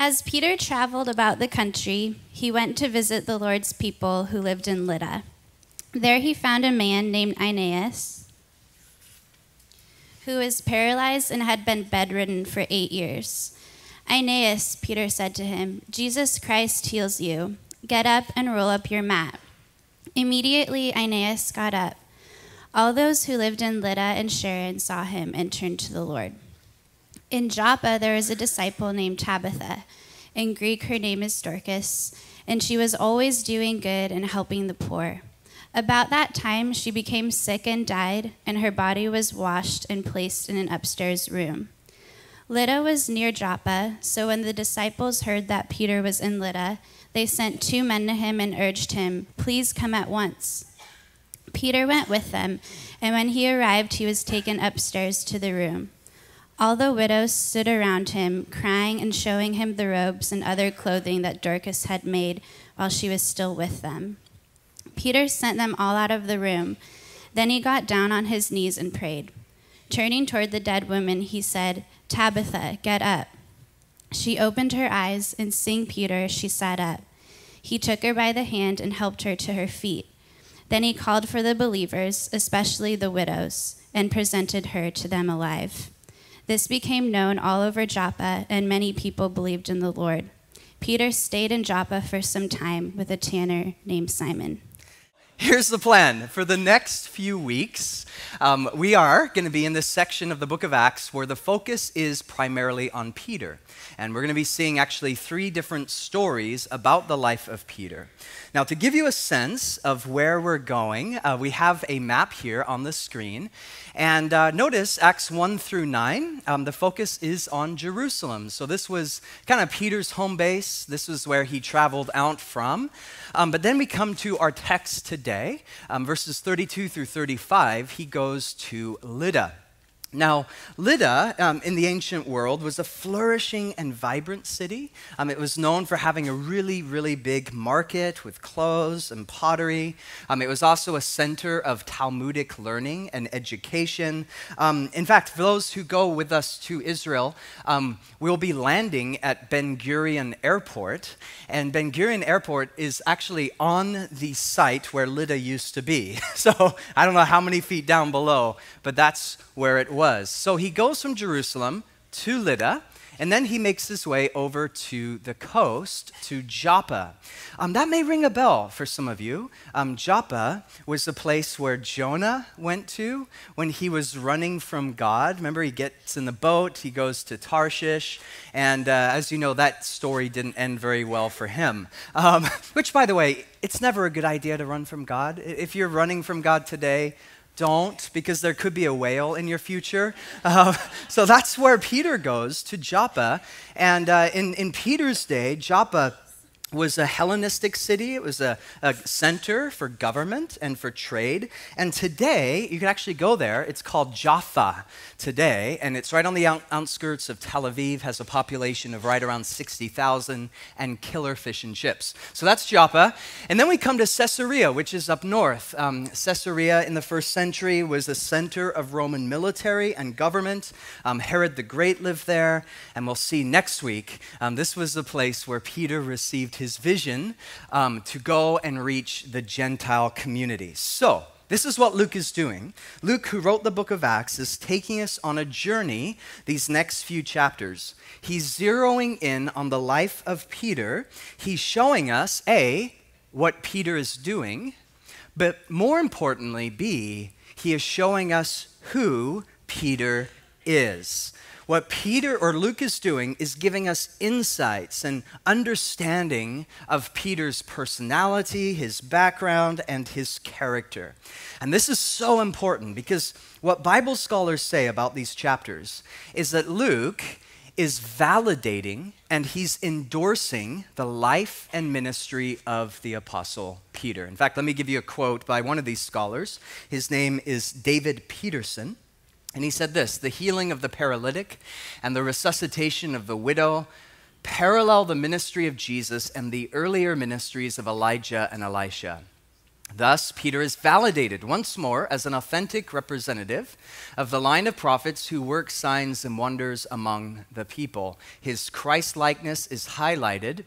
As Peter traveled about the country, he went to visit the Lord's people who lived in Lydda. There he found a man named Aeneas, who was paralyzed and had been bedridden for 8 years. "Aeneas," Peter said to him, "Jesus Christ heals you. Get up and roll up your mat." Immediately Aeneas got up. All those who lived in Lydda and Sharon saw him and turned to the Lord. In Joppa there was a disciple named Tabitha. In Greek her name is Dorcas, and she was always doing good and helping the poor. About that time she became sick and died, and her body was washed and placed in an upstairs room. Lydda was near Joppa, so when the disciples heard that Peter was in Lydda, they sent 2 men to him and urged him, "Please come at once." Peter went with them, and when he arrived, he was taken upstairs to the room. All the widows stood around him, crying and showing him the robes and other clothing that Dorcas had made while she was still with them. Peter sent them all out of the room. Then he got down on his knees and prayed. Turning toward the dead woman, he said, "Tabitha, get up." She opened her eyes, and seeing Peter, she sat up. He took her by the hand and helped her to her feet. Then he called for the believers, especially the widows, and presented her to them alive. This became known all over Joppa, and many people believed in the Lord. Peter stayed in Joppa for some time with a tanner named Simon. Here's the plan. For the next few weeks, we are going to be in this section of the book of Acts where the focus is primarily on Peter. And we're going to be seeing actually 3 different stories about the life of Peter. Now, to give you a sense of where we're going, we have a map here on the screen. And notice Acts 1 through 9, the focus is on Jerusalem. So this was kind of Peter's home base. This was where he traveled out from. But then we come to our text today, verses 32 through 35, he goes to Lydda. Now, Lydda, in the ancient world, was a flourishing and vibrant city. It was known for having a really, really big market with clothes and pottery. It was also a center of Talmudic learning and education. In fact, for those who go with us to Israel, we'll be landing at Ben Gurion Airport. And Ben Gurion Airport is actually on the site where Lydda used to be. So I don't know how many feet down below, but that's where it was. So he goes from Jerusalem to Lydda, and then he makes his way over to the coast, to Joppa. That may ring a bell for some of you. Joppa was the place where Jonah went to when he was running from God. Remember, he gets in the boat, he goes to Tarshish, and as you know, that story didn't end very well for him. Which, by the way, it's never a good idea to run from God. If you're running from God today, don't, because there could be a whale in your future. So that's where Peter goes, to Joppa. And in Peter's day, Joppa was a Hellenistic city. It was a center for government and for trade. And today, you can actually go there. It's called Jaffa today, and it's right on the outskirts of Tel Aviv, has a population of right around 60,000, and killer fish and chips. So that's Joppa. And then we come to Caesarea, which is up north. Caesarea in the first century was a center of Roman military and government. Herod the Great lived there, and we'll see next week, this was the place where Peter received his vision to go and reach the Gentile community. So, this is what Luke is doing. Luke, who wrote the book of Acts, is taking us on a journey these next few chapters. He's zeroing in on the life of Peter. He's showing us, A, what Peter is doing, but more importantly, B, he is showing us who Peter is. What Peter or Luke is doing is giving us insights and understanding of Peter's personality, his background, and his character. And this is so important because what Bible scholars say about these chapters is that Luke is validating and he's endorsing the life and ministry of the Apostle Peter. In fact, let me give you a quote by one of these scholars. His name is David Peterson. And he said this: "The healing of the paralytic and the resuscitation of the widow parallel the ministry of Jesus and the earlier ministries of Elijah and Elisha. Thus, Peter is validated once more as an authentic representative of the line of prophets who work signs and wonders among the people. His Christ-likeness is highlighted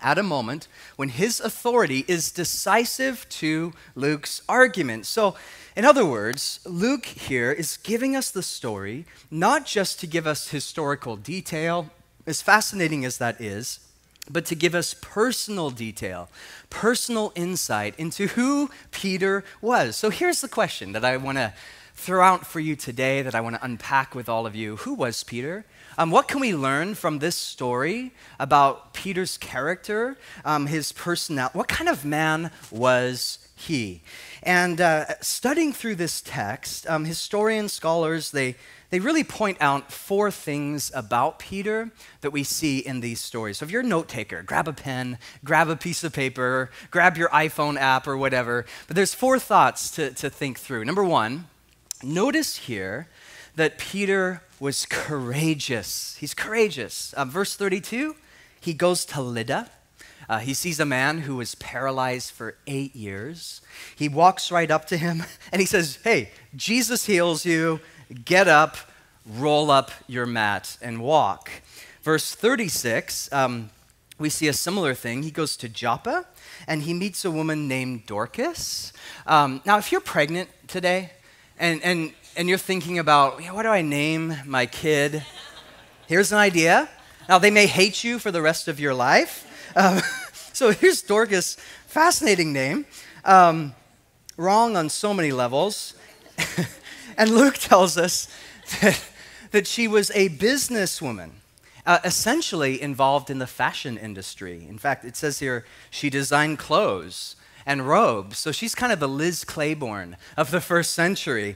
at a moment when his authority is decisive to Luke's argument. So, in other words, Luke here is giving us the story not just to give us historical detail, as fascinating as that is, but to give us personal detail, personal insight into who Peter was. So here's the question that I want to throw out for you today, that I want to unpack with all of you. Who was Peter? What can we learn from this story about Peter's character, his personality? What kind of man was he? And studying through this text, historians, scholars, they really point out four things about Peter that we see in these stories. So if you're a note taker, grab a pen, grab a piece of paper, grab your iPhone app or whatever. But there's four thoughts to think through. Number one, notice here that Peter was courageous. He's courageous. Verse 32, he goes to Lydda. He sees a man who was paralyzed for 8 years. He walks right up to him and he says, "Hey, Jesus heals you. Get up, roll up your mat, and walk." Verse 36, we see a similar thing. He goes to Joppa and he meets a woman named Dorcas. Now, if you're pregnant today and you're thinking about, what do I name my kid? Here's an idea. Now, they may hate you for the rest of your life. So here's Dorcas, fascinating name, wrong on so many levels. And Luke tells us that she was a businesswoman, essentially involved in the fashion industry. In fact, it says here she designed clothes and robes. So she's kind of the Liz Claiborne of the first century.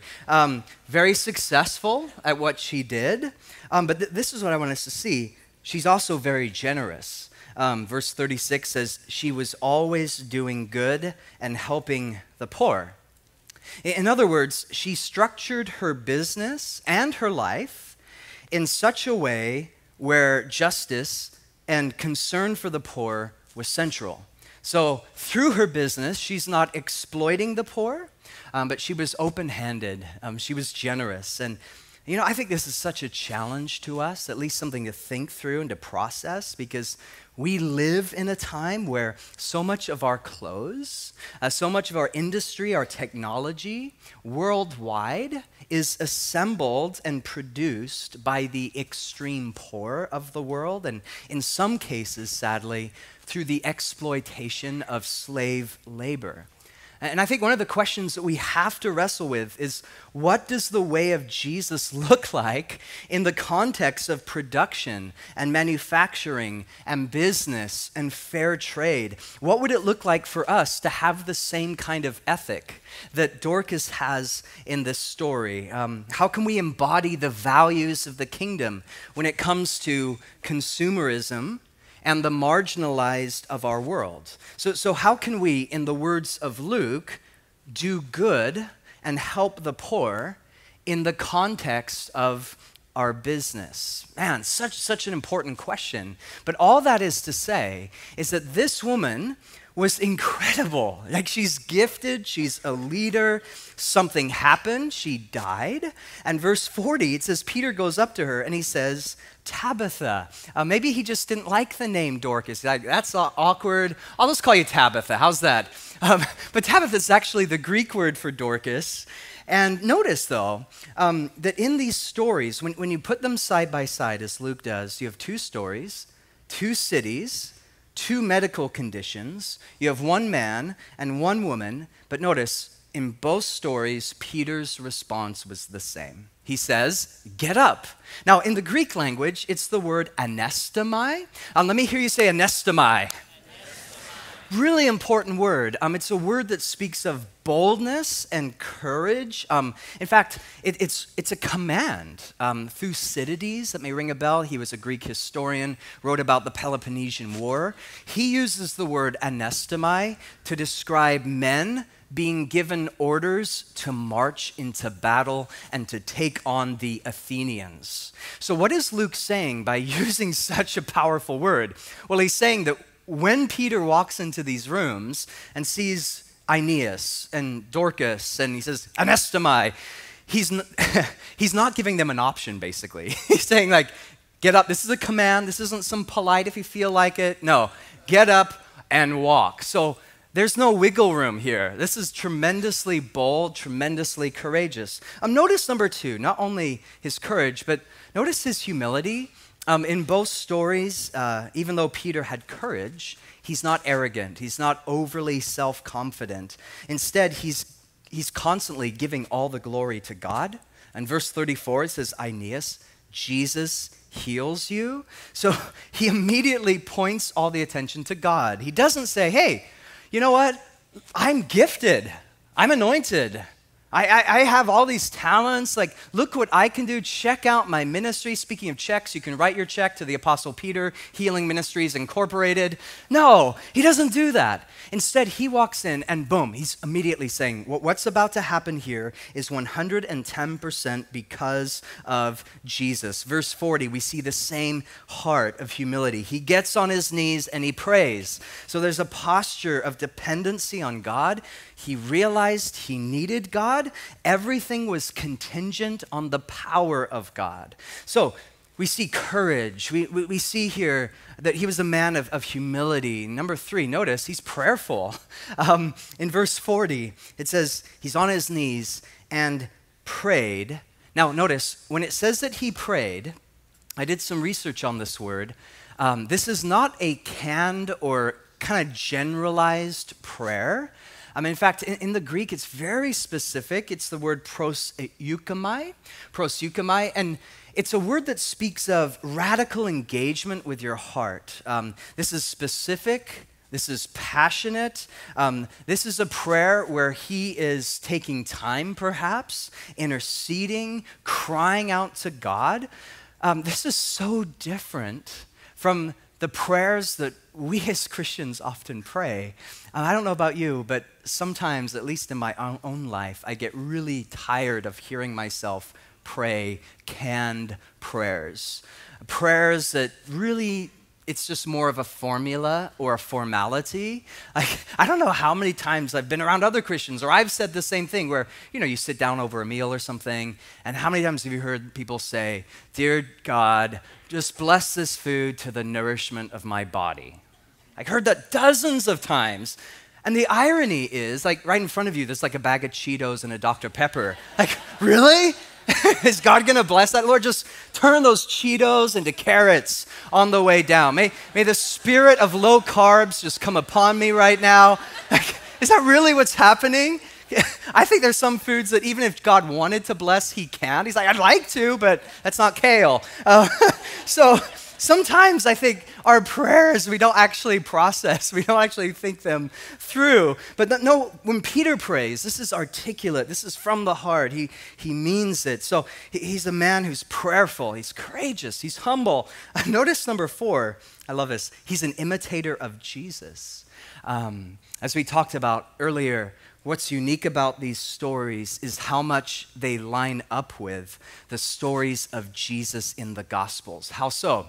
Very successful at what she did. But this is what I want us to see. She's also very generous. Verse 36 says, she was always doing good and helping the poor. In other words, she structured her business and her life in such a way where justice and concern for the poor was central. So through her business, she's not exploiting the poor, but she was open-handed. She was generous. And I think this is such a challenge to us, at least something to think through and to process, because we live in a time where so much of our clothes, so much of our industry, our technology worldwide is assembled and produced by the extreme poor of the world, and in some cases, sadly, through the exploitation of slave labor. And I think one of the questions that we have to wrestle with is, what does the way of Jesus look like in the context of production and manufacturing and business and fair trade? What would it look like for us to have the same kind of ethic that Dorcas has in this story? How can we embody the values of the kingdom when it comes to consumerism and the marginalized of our world? So how can we, in the words of Luke, do good and help the poor in the context of our business? Man, such an important question. But all that is to say is that this woman was incredible. Like, she's gifted, she's a leader. Something happened, she died. And verse 40, it says, Peter goes up to her and he says, Tabitha. Maybe he just didn't like the name Dorcas. Like, that's awkward. I'll just call you Tabitha. How's that? But Tabitha is actually the Greek word for Dorcas. And notice, though, that in these stories, when you put them side by side, as Luke does, you have two stories, two cities, two medical conditions. You have one man and one woman. But notice, in both stories, Peter's response was the same. He says, get up. Now, in the Greek language, it's the word anestomai. Let me hear you say anestomai. Really important word. It's a word that speaks of boldness and courage. In fact, it's a command. Thucydides, that may ring a bell. He was a Greek historian, wrote about the Peloponnesian War. He uses the word anestomai to describe men being given orders to march into battle and to take on the Athenians. So what is Luke saying by using such a powerful word? Well, he's saying that when Peter walks into these rooms and sees Aeneas and Dorcas, and he says, Anestomai. He's not giving them an option, basically. He's saying, like, get up. This is a command. This isn't some polite if you feel like it. No, get up and walk. So there's no wiggle room here. This is tremendously bold, tremendously courageous. Notice number 2, not only his courage, but notice his humility. In both stories, even though Peter had courage, he's not arrogant. He's not overly self-confident. Instead, he's constantly giving all the glory to God. And verse 34, it says, Aeneas, Jesus heals you. So he immediately points all the attention to God. He doesn't say, hey, you know what? I'm gifted. I'm anointed. I have all these talents. Like, look what I can do. Check out my ministry. Speaking of checks, you can write your check to the Apostle Peter, Healing Ministries Incorporated. No, he doesn't do that. Instead, he walks in and boom, he's immediately saying, what's about to happen here is 110% because of Jesus. Verse 40, we see the same heart of humility. He gets on his knees and he prays. So there's a posture of dependency on God. He realized he needed God. Everything was contingent on the power of God. So we see courage. We see here that he was a man of humility. Number 3, notice he's prayerful. In verse 40, it says he's on his knees and prayed. Now notice, when it says that he prayed, I did some research on this word. This is not a canned or kind of generalized prayer. In fact, in the Greek, it's very specific. It's the word proseuchomai, and it's a word that speaks of radical engagement with your heart. This is specific. This is passionate. This is a prayer where he is taking time, perhaps, interceding, crying out to God. This is so different from the prayers that we as Christians often pray. I don't know about you, but sometimes, at least in my own life, I get really tired of hearing myself pray canned prayers. Prayers that really, it's just more of a formula or a formality. I don't know how many times I've been around other Christians, or I've said the same thing where, you sit down over a meal or something, and how many times have you heard people say, "Dear God, just bless this food to the nourishment of my body." I've heard that dozens of times. And the irony is, like, right in front of you, there's like a bag of Cheetos and a Dr. Pepper. Like, really? Is God going to bless that? Lord, just turn those Cheetos into carrots on the way down. May the spirit of low carbs just come upon me right now. Like, is that really what's happening? I think there's some foods that even if God wanted to bless, he can't. He's like, I'd like to, but that's not kale. So sometimes I think our prayers, we don't actually process. We don't actually think them through. But no, when Peter prays, this is articulate. This is from the heart. He means it. So he's a man who's prayerful. He's courageous. He's humble. Notice number 4. I love this. He's an imitator of Jesus. As we talked about earlier, what's unique about these stories is how much they line up with the stories of Jesus in the Gospels. How so?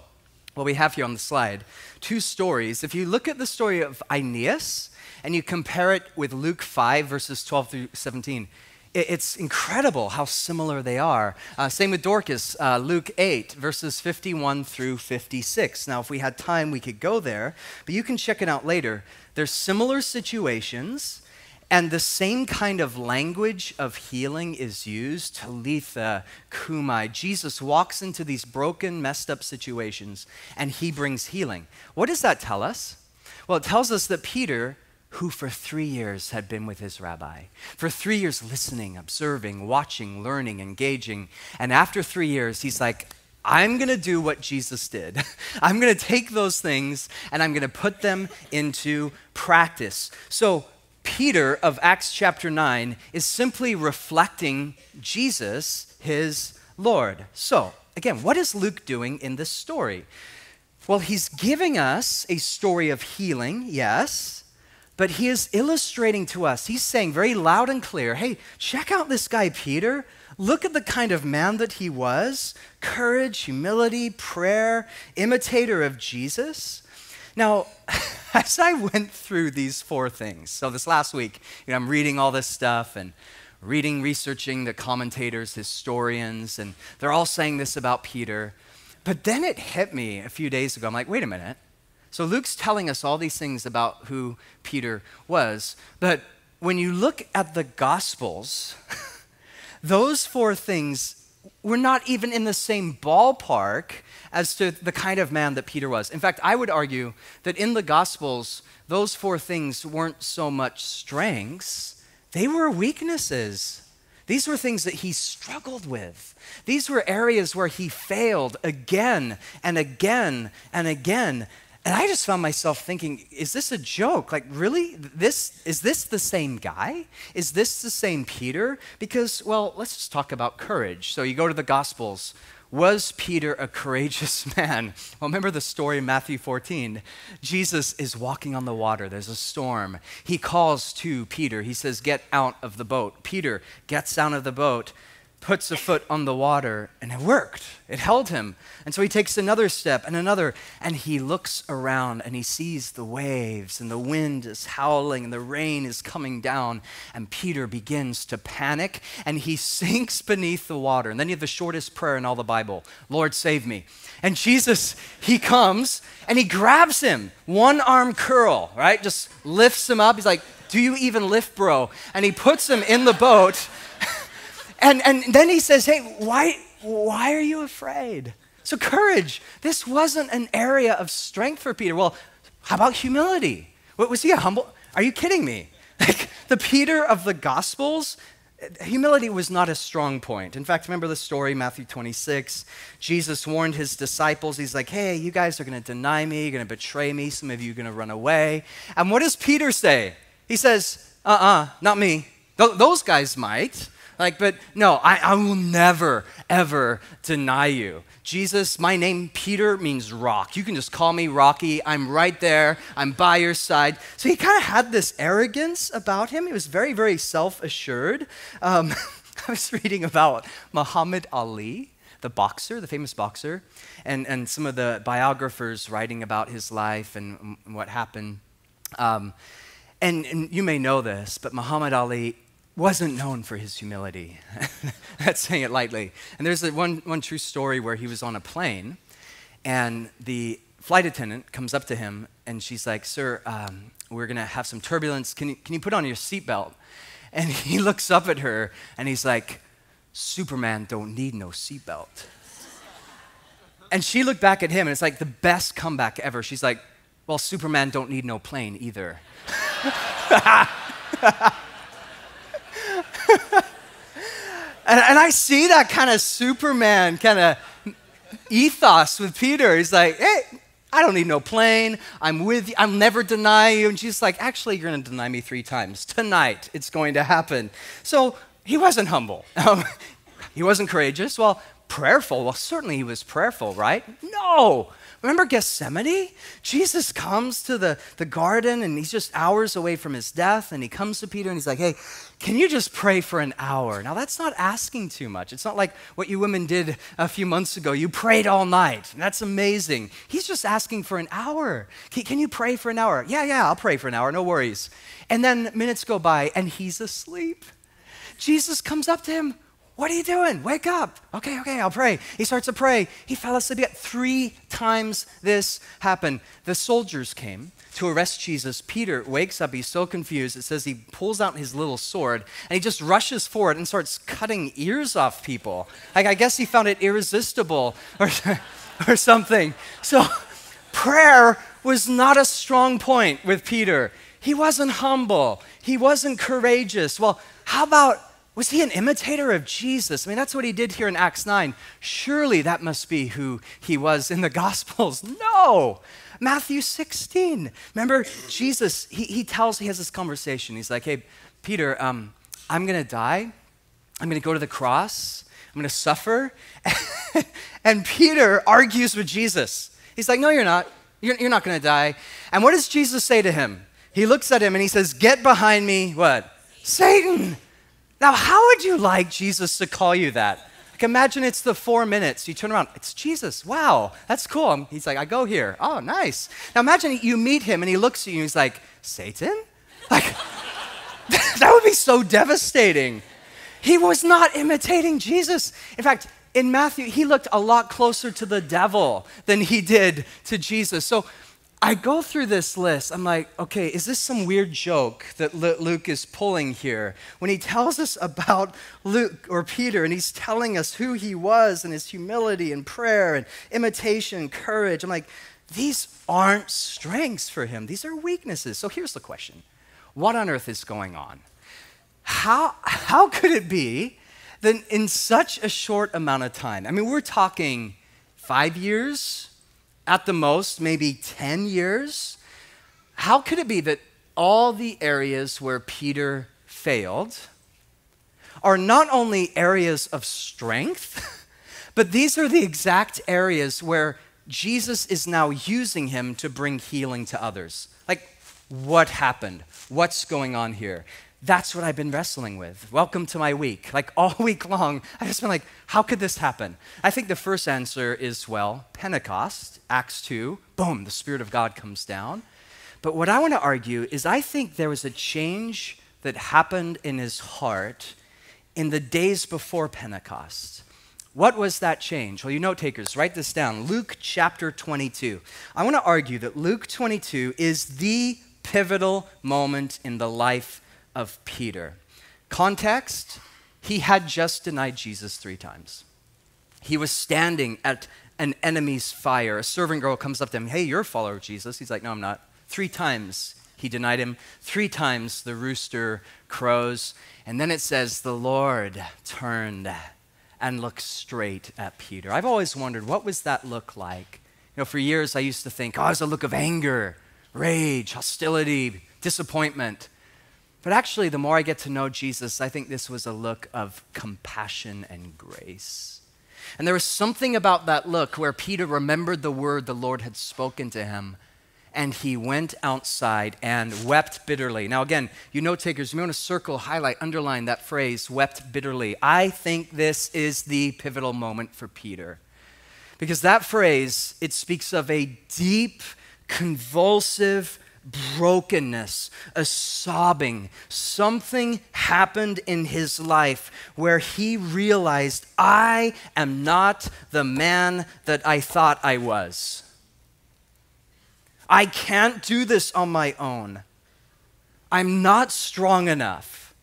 Well, we have here on the slide 2 stories. If you look at the story of Aeneas and you compare it with Luke 5, verses 12 through 17, it's incredible how similar they are. Same with Dorcas, Luke 8, verses 51 through 56. Now, if we had time, we could go there, but you can check it out later. There's similar situations, and the same kind of language of healing is used, talitha, kumai. Jesus walks into these broken, messed up situations, and he brings healing. What does that tell us? Well, it tells us that Peter, who for 3 years had been with his rabbi, for 3 years listening, observing, watching, learning, engaging, and after 3 years, he's like, I'm going to do what Jesus did. I'm going to take those things, and I'm going to put them into practice. So Peter of Acts chapter 9 is simply reflecting Jesus, his Lord. So, again, what is Luke doing in this story? Well, he's giving us a story of healing, yes, but he is illustrating to us, he's saying very loud and clear, hey, check out this guy Peter. Look at the kind of man that he was. Courage, humility, prayer, imitator of Jesus. Now, as I went through these four things, so this last week, I'm reading all this stuff and researching the commentators, historians, and they're all saying this about Peter. But then it hit me a few days ago. I'm like, wait a minute. So Luke's telling us all these things about who Peter was. But when you look at the Gospels, those four things were not even in the same ballpark as to the kind of man that Peter was. In fact, I would argue that in the Gospels, those four things weren't so much strengths, they were weaknesses. These were things that he struggled with. These were areas where he failed again and again and again. And I just found myself thinking, is this a joke? Like, really? Is this the same guy? Is this the same Peter? Because, well, let's just talk about courage. So you go to the Gospels. Was Peter a courageous man? Well, remember the story in Matthew 14. Jesus is walking on the water. There's a storm. He calls to Peter. He says, get out of the boat. Peter gets out of the boat, puts a foot on the water, and it worked. It held him. And so he takes another step and another, and he looks around and he sees the waves and the wind is howling and the rain is coming down, and Peter begins to panic and he sinks beneath the water. And then you have the shortest prayer in all the Bible, Lord, save me. And Jesus, he comes and he grabs him, one arm curl, right? Just lifts him up. He's like, do you even lift, bro? And he puts him in the boat. And then he says, hey, why are you afraid? So courage, this wasn't an area of strength for Peter. Well, how about humility? What, was he a humble? Are you kidding me? Like, the Peter of the Gospels, humility was not a strong point. In fact, remember the story, Matthew 26. Jesus warned his disciples. He's like, hey, you guys are going to deny me. You're going to betray me. Some of you are going to run away. And what does Peter say? He says, not me. Those guys might. But no, I will never, ever deny you. Jesus, my name, Peter, means rock. You can just call me Rocky. I'm right there. I'm by your side. So he kind of had this arrogance about him. He was very, very self-assured. I was reading about Muhammad Ali, the boxer, the famous boxer, and some of the biographers writing about his life and what happened. And you may know this, but Muhammad Ali wasn't known for his humility. That's saying it lightly. And there's one true story where he was on a plane, and the flight attendant comes up to him, and she's like, sir, we're going to have some turbulence. Can you put on your seatbelt? And he looks up at her, and he's like, Superman don't need no seatbelt. And she looked back at him, and it's like the best comeback ever. She's like, well, Superman don't need no plane either. And I see that kind of Superman kind of ethos with Peter. He's like, hey, I don't need no plane. I'm with you. I'll never deny you. And she's like, actually, you're going to deny me 3 times. Tonight, it's going to happen. So he wasn't humble. He wasn't courageous. Well, prayerful. Well, certainly he was prayerful, right? No. Remember Gethsemane? Jesus comes to the garden, and he's just hours away from his death, and he comes to Peter, and he's like, hey, can you just pray for an hour? Now, that's not asking too much. It's not like what you women did a few months ago. You prayed all night. That's amazing. He's just asking for an hour. Can you pray for an hour? Yeah, I'll pray for an hour. No worries. And then minutes go by, and he's asleep. Jesus comes up to him. What are you doing? Wake up. Okay, I'll pray. He starts to pray. He fell asleep. 3 times this happened. The soldiers came to arrest Jesus. Peter wakes up. He's so confused. It says he pulls out his little sword, and he just rushes forward and starts cutting ears off people. I guess he found it irresistible or something. So prayer was not a strong point with Peter. He wasn't humble. He wasn't courageous. Well, how about, was he an imitator of Jesus? I mean, that's what he did here in Acts 9. Surely that must be who he was in the Gospels. No. Matthew 16. Remember, Jesus, he has this conversation. He's like, hey, Peter, I'm going to die. I'm going to go to the cross. I'm going to suffer. And Peter argues with Jesus. He's like, no, you're not. You're not going to die. And what does Jesus say to him? He looks at him and he says, get behind me, what? Satan. Now, how would you like Jesus to call you that? Like imagine it's the 4 minutes. You turn around, it's Jesus. Wow, that's cool. He's like, I go here. Oh, nice. Now imagine you meet him and he looks at you and he's like, Satan? Like, that would be so devastating. He was not imitating Jesus. In fact, in Matthew, he looked a lot closer to the devil than he did to Jesus. So I go through this list. I'm like, okay, is this some weird joke that Luke is pulling here? When he tells us about Luke or Peter and he's telling us who he was and his humility and prayer and imitation and courage, I'm like, these aren't strengths for him. These are weaknesses. So here's the question. What on earth is going on? How could it be that in such a short amount of time, I mean, we're talking 5 years, at the most, maybe 10 years. How could it be that all the areas where Peter failed are not only areas of strength, but these are the exact areas where Jesus is now using him to bring healing to others? Like, what happened? What's going on here? That's what I've been wrestling with. Welcome to my week. Like all week long, I've just been like, how could this happen? I think the first answer is, well, Pentecost, Acts 2, boom, the Spirit of God comes down. But what I want to argue is I think there was a change that happened in his heart in the days before Pentecost. What was that change? Well, you note takers, write this down. Luke chapter 22. I want to argue that Luke 22 is the pivotal moment in the life of Peter. Context, he had just denied Jesus 3 times. He was standing at an enemy's fire. A servant girl comes up to him, hey, you're a follower of Jesus. He's like, no, I'm not. 3 times he denied him. 3 times the rooster crows. And then it says, the Lord turned and looked straight at Peter. I've always wondered, what was that look like? You know, for years I used to think, oh, it was a look of anger, rage, hostility, disappointment. But actually, the more I get to know Jesus, I think this was a look of compassion and grace. And there was something about that look where Peter remembered the word the Lord had spoken to him, and he went outside and wept bitterly. Now again, you note takers, you want to circle, highlight, underline that phrase, wept bitterly. I think this is the pivotal moment for Peter. Because that phrase, it speaks of a deep, convulsive brokenness, a sobbing. Something happened in his life where he realized, I am not the man that I thought I was. I can't do this on my own. I'm not strong enough.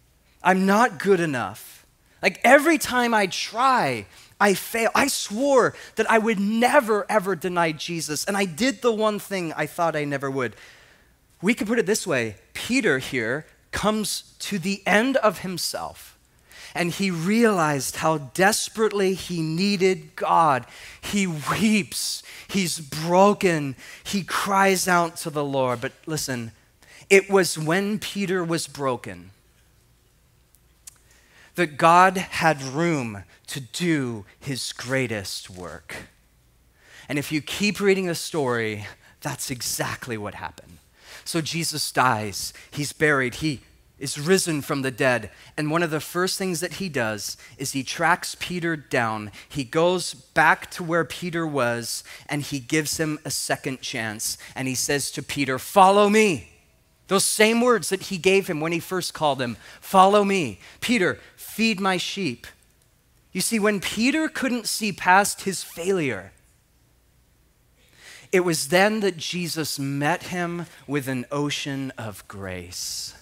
I'm not good enough. Like every time I try, I fail. I swore that I would never, ever deny Jesus, and I did the one thing I thought I never would. We could put it this way. Peter here comes to the end of himself, and he realized how desperately he needed God. He weeps. He's broken. He cries out to the Lord. But listen, it was when Peter was broken that God had room to do his greatest work. And if you keep reading the story, that's exactly what happened. So Jesus dies, he's buried, he is risen from the dead. And one of the first things that he does is he tracks Peter down. He goes back to where Peter was and he gives him a second chance. And he says to Peter, follow me. Those same words that he gave him when he first called him, follow me. Peter, feed my sheep. You see, when Peter couldn't see past his failure, it was then that Jesus met him with an ocean of grace.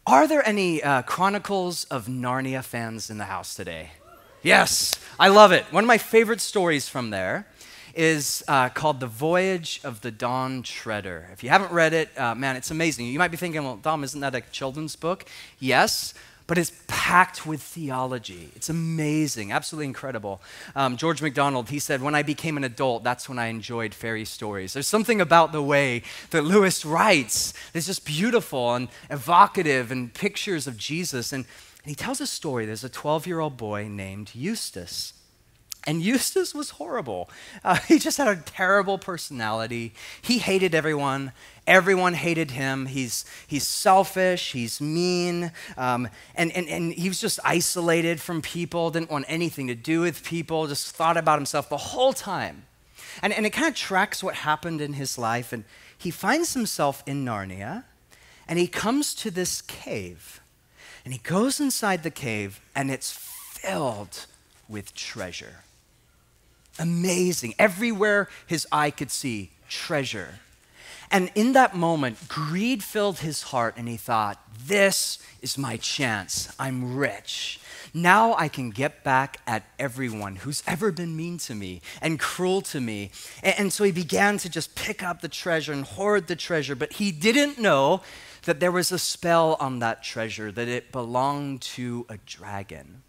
Are there any Chronicles of Narnia fans in the house today? Yes, I love it. One of my favorite stories from there is called The Voyage of the Dawn Treader. If you haven't read it, man, it's amazing. You might be thinking, well, Dom, isn't that a children's book? Yes, but it's packed with theology. It's amazing, absolutely incredible. George MacDonald, he said, when I became an adult, that's when I enjoyed fairy stories. There's something about the way that Lewis writes that's just beautiful and evocative and pictures of Jesus. And he tells a story. There's a 12-year-old boy named Eustace. And Eustace was horrible. He just had a terrible personality. He hated everyone. Everyone hated him. He's selfish. He's mean. And he was just isolated from people, didn't want anything to do with people, just thought about himself the whole time. And it kind of tracks what happened in his life. And he finds himself in Narnia, and he comes to this cave. And he goes inside the cave, and it's filled with treasure. Amazing. Everywhere his eye could see, treasure. And in that moment, greed filled his heart, and he thought, this is my chance. I'm rich. Now I can get back at everyone who's ever been mean to me and cruel to me. And so he began to just pick up the treasure and hoard the treasure, but he didn't know that there was a spell on that treasure, that it belonged to a dragon.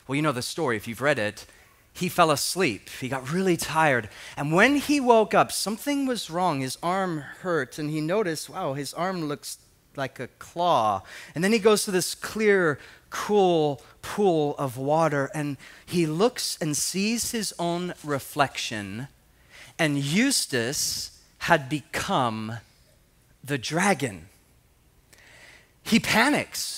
Well, you know the story if you've read it. He fell asleep. He got really tired. And when he woke up, something was wrong. His arm hurt, and he noticed, wow, his arm looks like a claw. And then he goes to this clear, cool pool of water, and he looks and sees his own reflection. And Eustace had become the dragon. He panics.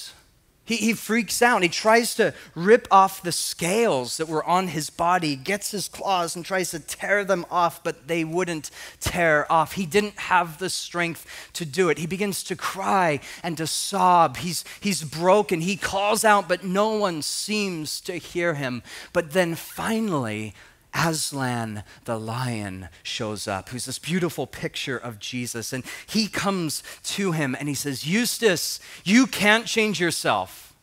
He freaks out. He tries to rip off the scales that were on his body, gets his claws and tries to tear them off, but they wouldn't tear off. He didn't have the strength to do it. He begins to cry and to sob. He's broken. He calls out, but no one seems to hear him. But then finally, Aslan the lion shows up, who's this beautiful picture of Jesus. And he comes to him and he says, Eustace, you can't change yourself.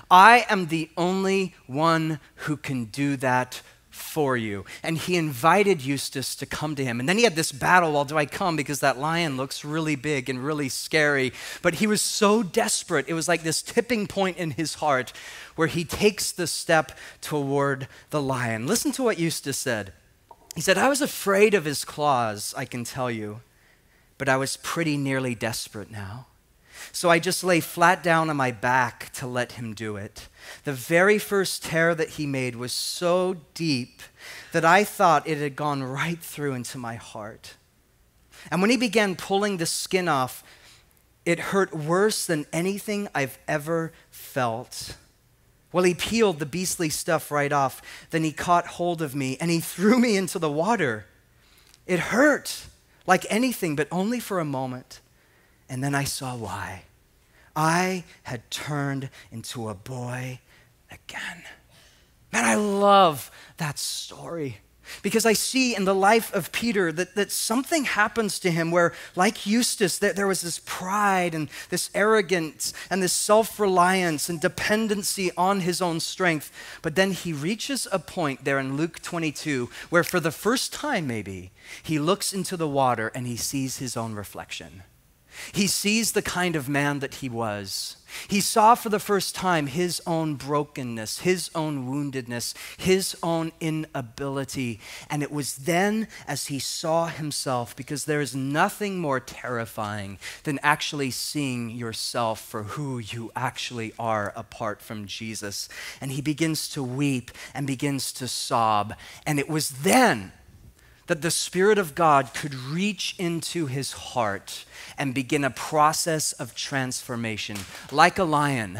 I am the only one who can do that for you. And he invited Eustace to come to him. And then he had this battle, well, do I come? Because that lion looks really big and really scary. But he was so desperate. It was like this tipping point in his heart where he takes the step toward the lion. Listen to what Eustace said. He said, I was afraid of his claws, I can tell you, but I was pretty nearly desperate now. So I just lay flat down on my back to let him do it. The very first tear that he made was so deep that I thought it had gone right through into my heart. And when he began pulling the skin off, it hurt worse than anything I've ever felt. Well, he peeled the beastly stuff right off. Then he caught hold of me and he threw me into the water. It hurt like anything, but only for a moment. And then I saw why. I had turned into a boy again. Man, I love that story because I see in the life of Peter that something happens to him where, like Eustace, there was this pride and this arrogance and this self-reliance and dependency on his own strength. But then he reaches a point there in Luke 22 where for the first time maybe, he looks into the water and he sees his own reflection. He sees the kind of man that he was. He saw for the first time his own brokenness, his own woundedness, his own inability. And it was then as he saw himself, because there is nothing more terrifying than actually seeing yourself for who you actually are apart from Jesus. And he begins to weep and begins to sob. And it was then that the Spirit of God could reach into his heart and begin a process of transformation. Like a lion,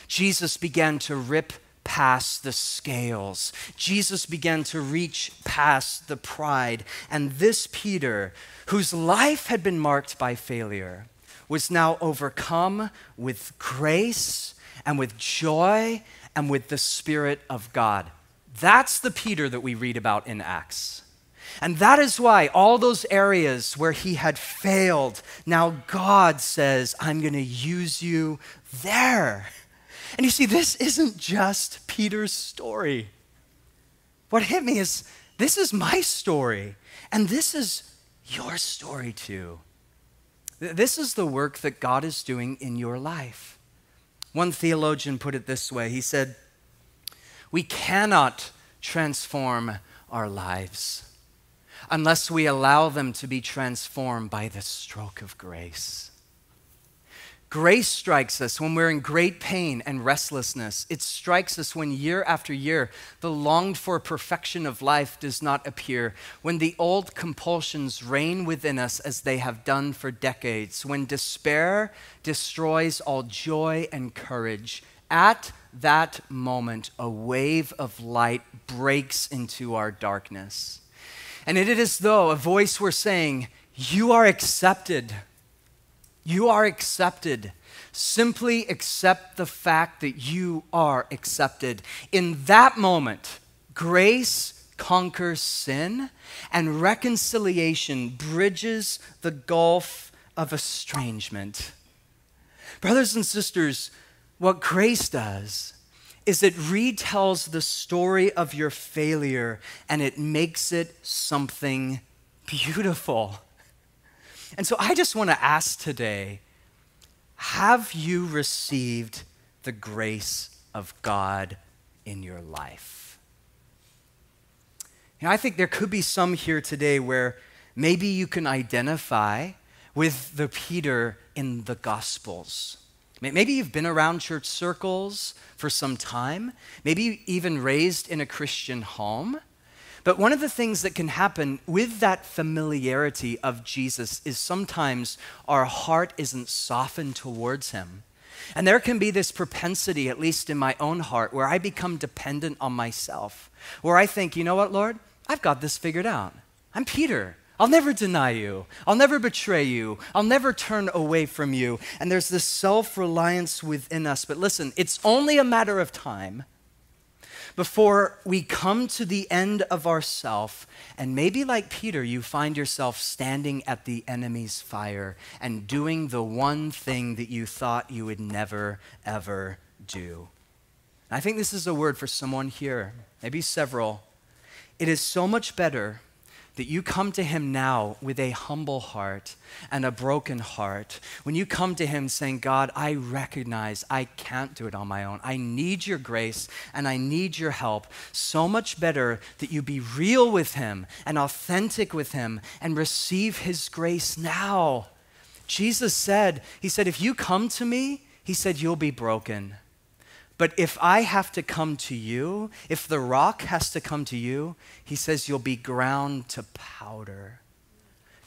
Jesus began to rip past the scales. Jesus began to reach past the pride. And this Peter, whose life had been marked by failure, was now overcome with grace and with joy and with the Spirit of God. That's the Peter that we read about in Acts. And that is why all those areas where he had failed, now God says, I'm going to use you there. And you see, this isn't just Peter's story. What hit me is, this is my story, and this is your story too. This is the work that God is doing in your life. One theologian put it this way. He said, we cannot transform our lives unless we allow them to be transformed by the stroke of grace. Grace strikes us when we're in great pain and restlessness. It strikes us when year after year, the longed for perfection of life does not appear, when the old compulsions reign within us as they have done for decades, when despair destroys all joy and courage. At that moment, a wave of light breaks into our darkness. And it is as though a voice were saying, "You are accepted. You are accepted. Simply accept the fact that you are accepted." In that moment, grace conquers sin, and reconciliation bridges the gulf of estrangement. Brothers and sisters, what grace does is it retells the story of your failure and it makes it something beautiful. And so I just want to ask today, have you received the grace of God in your life? I think there could be some here today where maybe you can identify with the Peter in the Gospels. Maybe you've been around church circles for some time, maybe even raised in a Christian home. But one of the things that can happen with that familiarity of Jesus is sometimes our heart isn't softened towards him. And there can be this propensity, at least in my own heart, where I become dependent on myself, where I think, you know what, Lord? I've got this figured out. I'm Peter. I'll never deny you. I'll never betray you. I'll never turn away from you. And there's this self-reliance within us. But listen, it's only a matter of time before we come to the end of ourself, and maybe like Peter, you find yourself standing at the enemy's fire and doing the one thing that you thought you would never, ever do. And I think this is a word for someone here, maybe several. It is so much better that you come to him now with a humble heart and a broken heart. When you come to him saying, God, I recognize I can't do it on my own. I need your grace and I need your help. So much better that you be real with him and authentic with him and receive his grace now. Jesus said, he said, if you come to me, he said, you'll be broken. But if I have to come to you, if the rock has to come to you, he says you'll be ground to powder.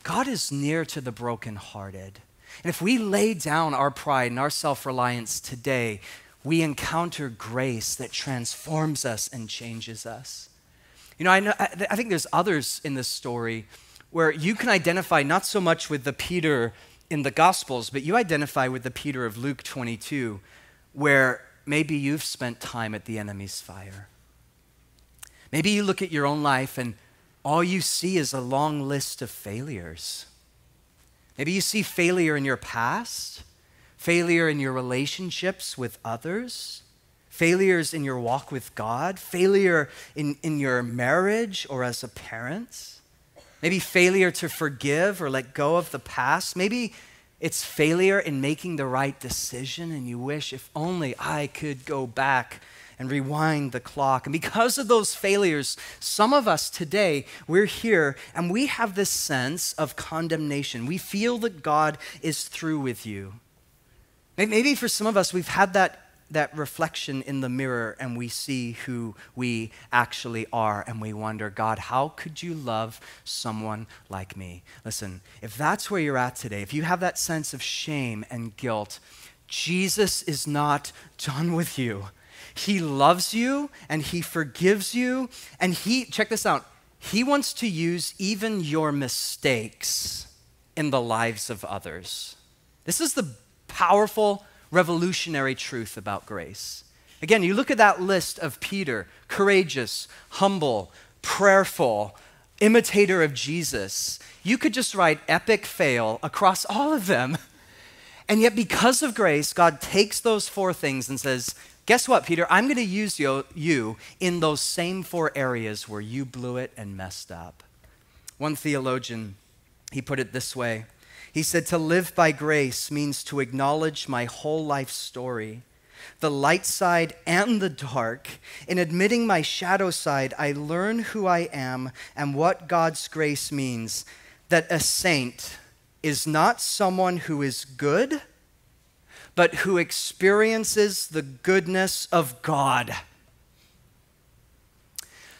God is near to the brokenhearted. And if we lay down our pride and our self-reliance today, we encounter grace that transforms us and changes us. You know, I think there's others in this story where you can identify not so much with the Peter in the Gospels, but you identify with the Peter of Luke 22, where maybe you've spent time at the enemy's fire. Maybe you look at your own life and all you see is a long list of failures. Maybe you see failure in your past, failure in your relationships with others, failures in your walk with God, failure in your marriage or as a parent, maybe failure to forgive or let go of the past. Maybe it's failure in making the right decision, and you wish if only I could go back and rewind the clock. And because of those failures, some of us today, we're here and we have this sense of condemnation. We feel that God is through with you. Maybe for some of us, we've had that reflection in the mirror and we see who we actually are and we wonder, God, how could you love someone like me? Listen, if that's where you're at today, if you have that sense of shame and guilt, Jesus is not done with you. He loves you and he forgives you, and check this out, he wants to use even your mistakes in the lives of others. This is the powerful, revolutionary truth about grace. Again, you look at that list of Peter, courageous, humble, prayerful, imitator of Jesus. You could just write epic fail across all of them. And yet because of grace, God takes those four things and says, guess what, Peter? I'm going to use you in those same four areas where you blew it and messed up. One theologian, he put it this way. He said, to live by grace means to acknowledge my whole life story, the light side and the dark. In admitting my shadow side, I learn who I am and what God's grace means, that a saint is not someone who is good, but who experiences the goodness of God.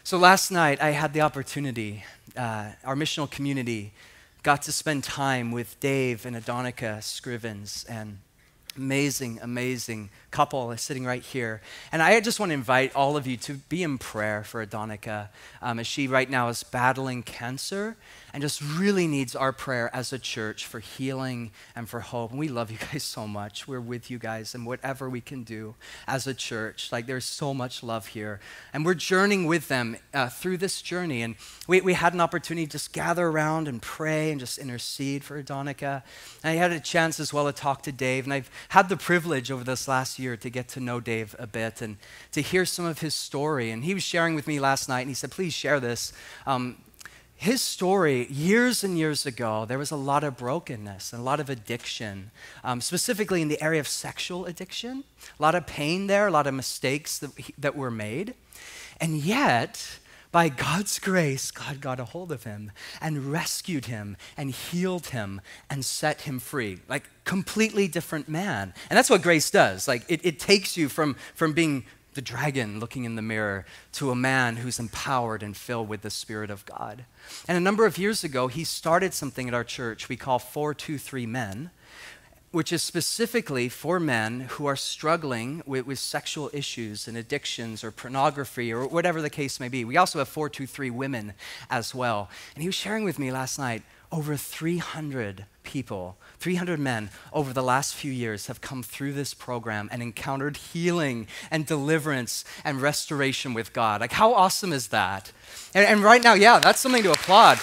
So last night, I had the opportunity, our missional community got to spend time with Dave and Adonica Scrivens, and amazing couple is sitting right here. And I just want to invite all of you to be in prayer for Adonica as she right now is battling cancer and just really needs our prayer as a church for healing and for hope. And we love you guys so much. We're with you guys and whatever we can do as a church. Like, there's so much love here. And we're journeying with them through this journey. And we had an opportunity to just gather around and pray and just intercede for Adonica. And I had a chance as well to talk to Dave. And I've had the privilege over this last year to get to know Dave a bit and to hear some of his story. And he was sharing with me last night, and he said, please share this. His story, years and years ago, there was a lot of brokenness and a lot of addiction, specifically in the area of sexual addiction. A lot of pain there, a lot of mistakes that were made. And yet, by God's grace, God got a hold of him and rescued him and healed him and set him free. Like, completely different man. And that's what grace does. Like, it takes you from being the dragon looking in the mirror to a man who's empowered and filled with the Spirit of God. And a number of years ago, he started something at our church we call 423 Men, which is specifically for men who are struggling with sexual issues and addictions or pornography or whatever the case may be. We also have 423 Women as well. And he was sharing with me last night, over 300 people, 300 men over the last few years have come through this program and encountered healing and deliverance and restoration with God. Like, how awesome is that? And right now, yeah, that's something to applaud.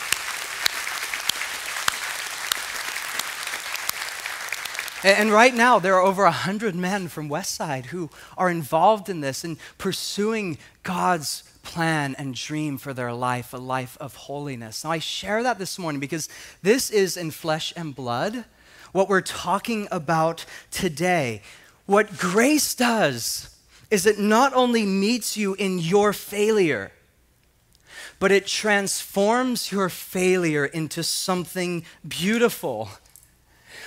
And right now, there are over 100 men from Westside who are involved in this and pursuing God's plan and dream for their life, a life of holiness. Now, I share that this morning because this is in flesh and blood, what we're talking about today. What grace does is it not only meets you in your failure, but it transforms your failure into something beautiful.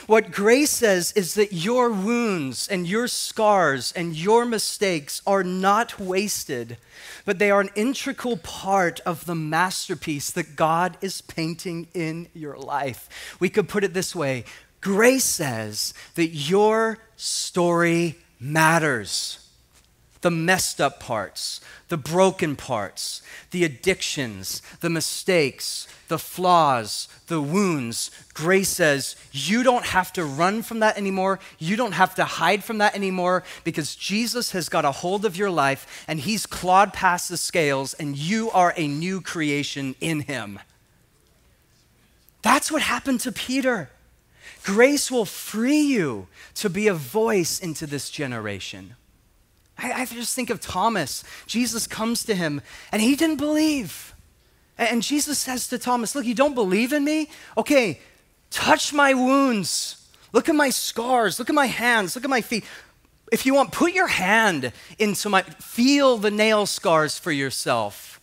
What grace says is that your wounds and your scars and your mistakes are not wasted, but they are an integral part of the masterpiece that God is painting in your life. We could put it this way: grace says that your story matters. The messed up parts, the broken parts, the addictions, the mistakes, the flaws, the wounds. Grace says you don't have to run from that anymore. You don't have to hide from that anymore, because Jesus has got a hold of your life and he's clawed past the scales and you are a new creation in him. That's what happened to Peter. Grace will free you to be a voice into this generation. I just think of Thomas. Jesus comes to him and he didn't believe. And Jesus says to Thomas, look, you don't believe in me? Okay, touch my wounds. Look at my scars. Look at my hands. Look at my feet. If you want, put your hand into feel the nail scars for yourself.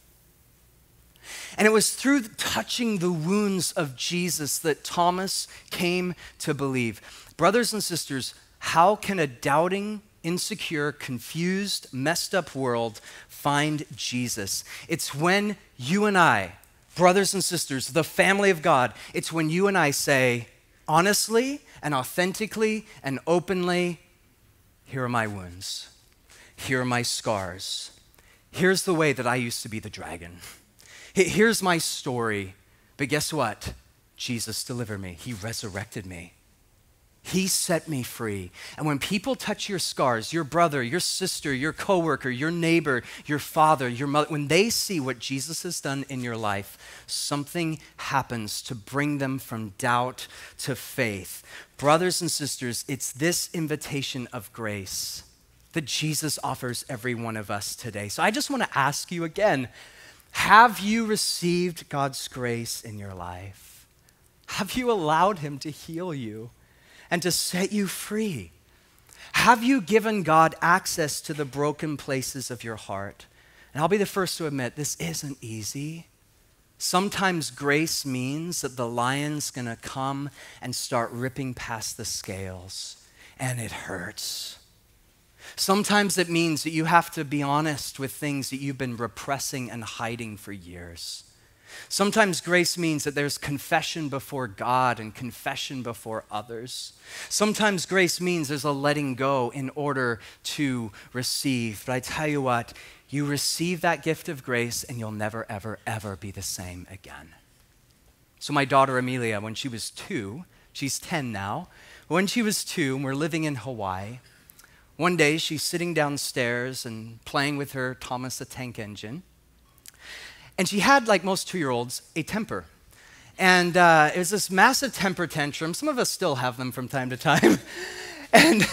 And it was through touching the wounds of Jesus that Thomas came to believe. Brothers and sisters, how can a doubting, insecure, confused, messed up world find Jesus? It's when you and I, brothers and sisters, the family of God, it's when you and I say honestly and authentically and openly, here are my wounds. Here are my scars. Here's the way that I used to be the dragon. Here's my story. But guess what? Jesus delivered me. He resurrected me. He set me free. And when people touch your scars, your brother, your sister, your coworker, your neighbor, your father, your mother, when they see what Jesus has done in your life, something happens to bring them from doubt to faith. Brothers and sisters, it's this invitation of grace that Jesus offers every one of us today. So I just want to ask you again, have you received God's grace in your life? Have you allowed him to heal you and to set you free? Have you given God access to the broken places of your heart? And I'll be the first to admit, this isn't easy. Sometimes grace means that the lion's gonna come and start ripping past the scales. and it hurts. Sometimes it means that you have to be honest with things that you've been repressing and hiding for years. Sometimes grace means that there's confession before God and confession before others. Sometimes grace means there's a letting go in order to receive. But I tell you what, you receive that gift of grace and you'll never, ever, ever be the same again. So my daughter Amelia, when she was 2, she's 10 now. When she was 2 and we're living in Hawaii, one day she's sitting downstairs and playing with her Thomas the Tank Engine. And she had, like most 2-year-olds, a temper. And it was this massive temper tantrum. Some of us still have them from time to time. And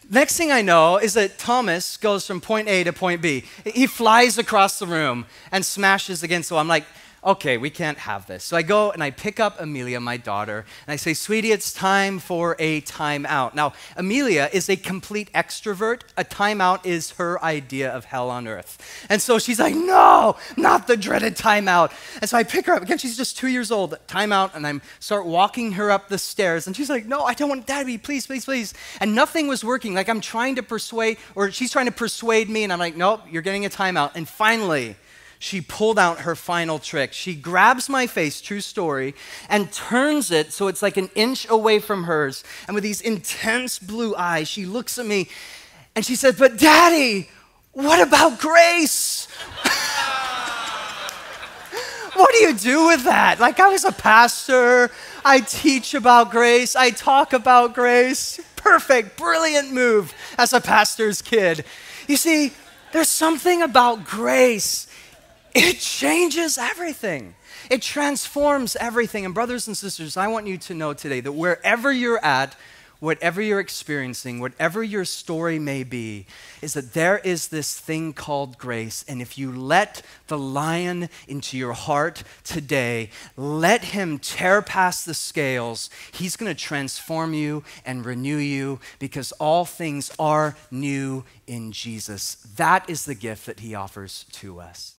next thing I know is that Thomas goes from point A to point B. He flies across the room and smashes against the wall. I'm like, okay, we can't have this. So I go and I pick up Amelia, my daughter, and I say, sweetie, it's time for a timeout. Now, Amelia is a complete extrovert. A timeout is her idea of hell on earth. And so she's like, no, not the dreaded timeout. And so I pick her up. Again, she's just 2 years old. Timeout, and I start walking her up the stairs. And she's like, no, I don't want Daddy, please, please, please. And nothing was working. Like I'm trying to persuade, or she's trying to persuade me, and I'm like, nope, you're getting a timeout. And finally, she pulled out her final trick. She grabs my face, true story, and turns it so it's like an inch away from hers. And with these intense blue eyes, she looks at me and she says, but Daddy, what about grace? What do you do with that? Like I was a pastor, I teach about grace, I talk about grace. Perfect, brilliant move as a pastor's kid. You see, there's something about grace. It changes everything. It transforms everything. And brothers and sisters, I want you to know today that wherever you're at, whatever you're experiencing, whatever your story may be, is that there is this thing called grace. And if you let the lion into your heart today, let him tear past the scales, he's going to transform you and renew you because all things are new in Jesus. That is the gift that he offers to us.